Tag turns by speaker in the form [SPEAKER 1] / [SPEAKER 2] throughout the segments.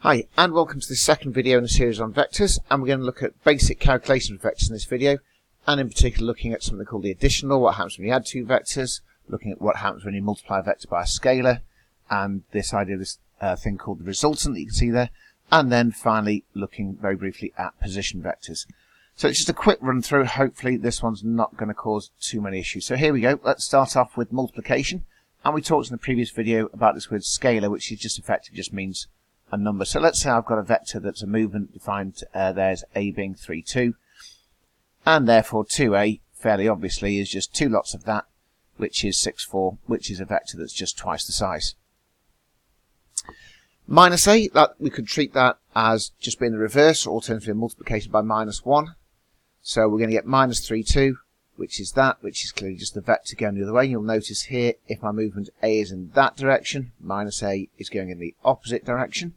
[SPEAKER 1] Hi, and welcome to the second video in a series on vectors, and we're going to look at basic calculation of vectors in this video, and in particular looking at something called the addition law, what happens when you add two vectors, looking at what happens when you multiply a vector by a scalar, and this idea of this thing called the resultant that you can see there, and then finally looking very briefly at position vectors. So it's just a quick run through. Hopefully this one's not going to cause too many issues. So here we go. Let's start off with multiplication, and we talked in the previous video about this word scalar, which is just effectively just means a number. So let's say I've got a vector that's a movement defined there's a being 3, 2, and therefore 2a fairly obviously is just two lots of that, which is 6, 4, which is a vector that's just twice the size. Minus a, that we could treat that as just being the reverse, or alternatively multiplication by minus 1. So we're going to get minus 3, 2, which is that, which is clearly just the vector going the other way. You'll notice here, if my movement a is in that direction, minus a is going in the opposite direction.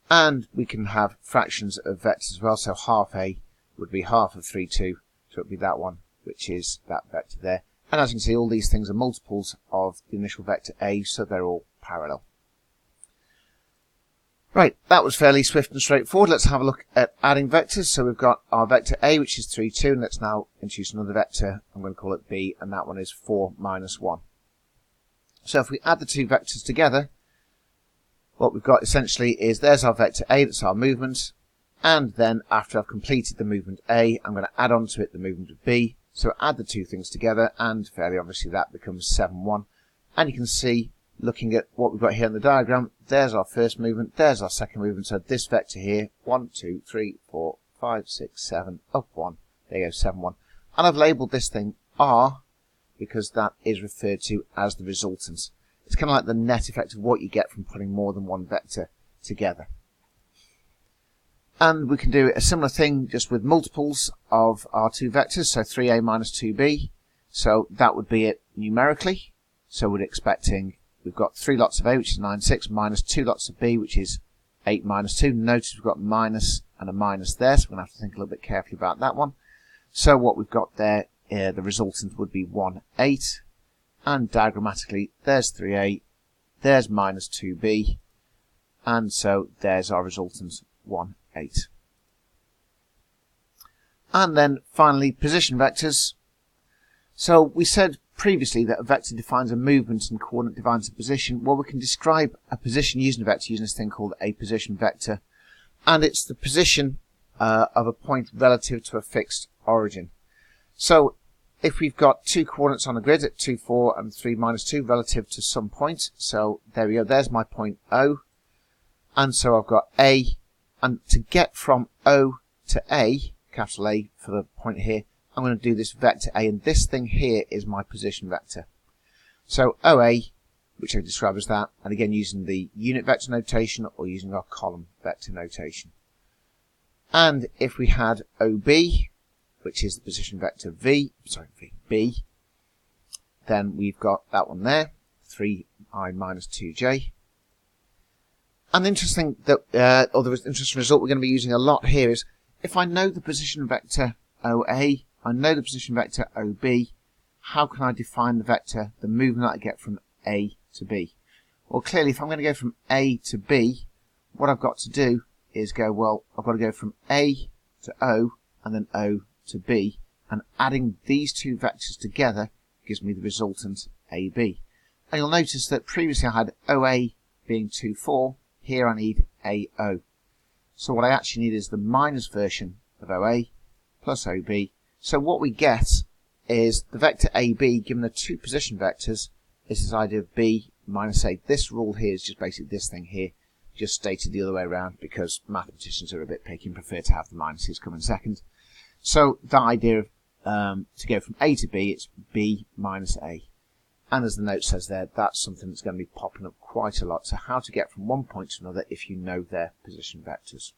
[SPEAKER 1] And we can have fractions of vectors as well, so half a would be half of 3, 2, so it would be that one, which is that vector there. And as you can see, all these things are multiples of the initial vector a, so they're all parallel. Right, that was fairly swift and straightforward. Let's have a look at adding vectors. So we've got our vector a, which is 3, 2, and let's now introduce another vector. I'm going to call it b, and that one is 4, minus 1. So if we add the two vectors together, what we've got essentially is there's our vector a, that's our movement, and then after I've completed the movement a, I'm going to add on to it the movement of b. So add the two things together, and fairly obviously that becomes 7, 1. And you can see, looking at what we've got here in the diagram, there's our first movement, there's our second movement. So this vector here, 1, 2, 3, 4, 5, 6, 7, up 1. There you go, 7, 1. And I've labelled this thing r because that is referred to as the resultant. It's kind of like the net effect of what you get from putting more than one vector together. And we can do a similar thing just with multiples of our two vectors, so 3a minus 2b. So that would be it numerically. So we're expecting, we've got 3 lots of a, which is 9, 6, minus 2 lots of b, which is 8, minus 2. Notice we've got minus and a minus there, so we're going to have to think a little bit carefully about that one. So what we've got there, the resultant would be 1, 8. And diagrammatically, there's 3a, there's minus 2b, and so there's our resultant 1, 8. And then finally, position vectors. So we said previously that a vector defines a movement and coordinate defines a position. Well, we can describe a position using a vector using this thing called a position vector, and it's the position of a point relative to a fixed origin. So if we've got two coordinates on a grid at 2, 4 and 3, minus 2 relative to some point, so there we go, there's my point O, and so I've got A, and to get from O to A, capital A for the point here, I'm going to do this vector A, and this thing here is my position vector. So OA, which I describe as that, and again using the unit vector notation or using our column vector notation. And if we had OB, which is the position vector B, then we've got that one there, 3i minus 2j. And the interesting result we're going to be using a lot here is, if I know the position vector OA, I know the position vector OB, how can I define the vector, the movement that I get from A to B? Well, clearly, if I'm going to go from A to B, what I've got to do is go, well, I've got to go from A to O, and then O to B, and adding these two vectors together gives me the resultant AB. And you'll notice that previously I had OA being 2, 4, here I need AO. So what I actually need is the minus version of OA plus OB. So what we get is the vector AB given the two position vectors is this idea of B minus A. This rule here is just basically this thing here, just stated the other way around because mathematicians are a bit picky and prefer to have the minuses come in second. So the idea of to go from A to B, it's B minus A. And as the note says there, that's something that's going to be popping up quite a lot. So how to get from one point to another if you know their position vectors.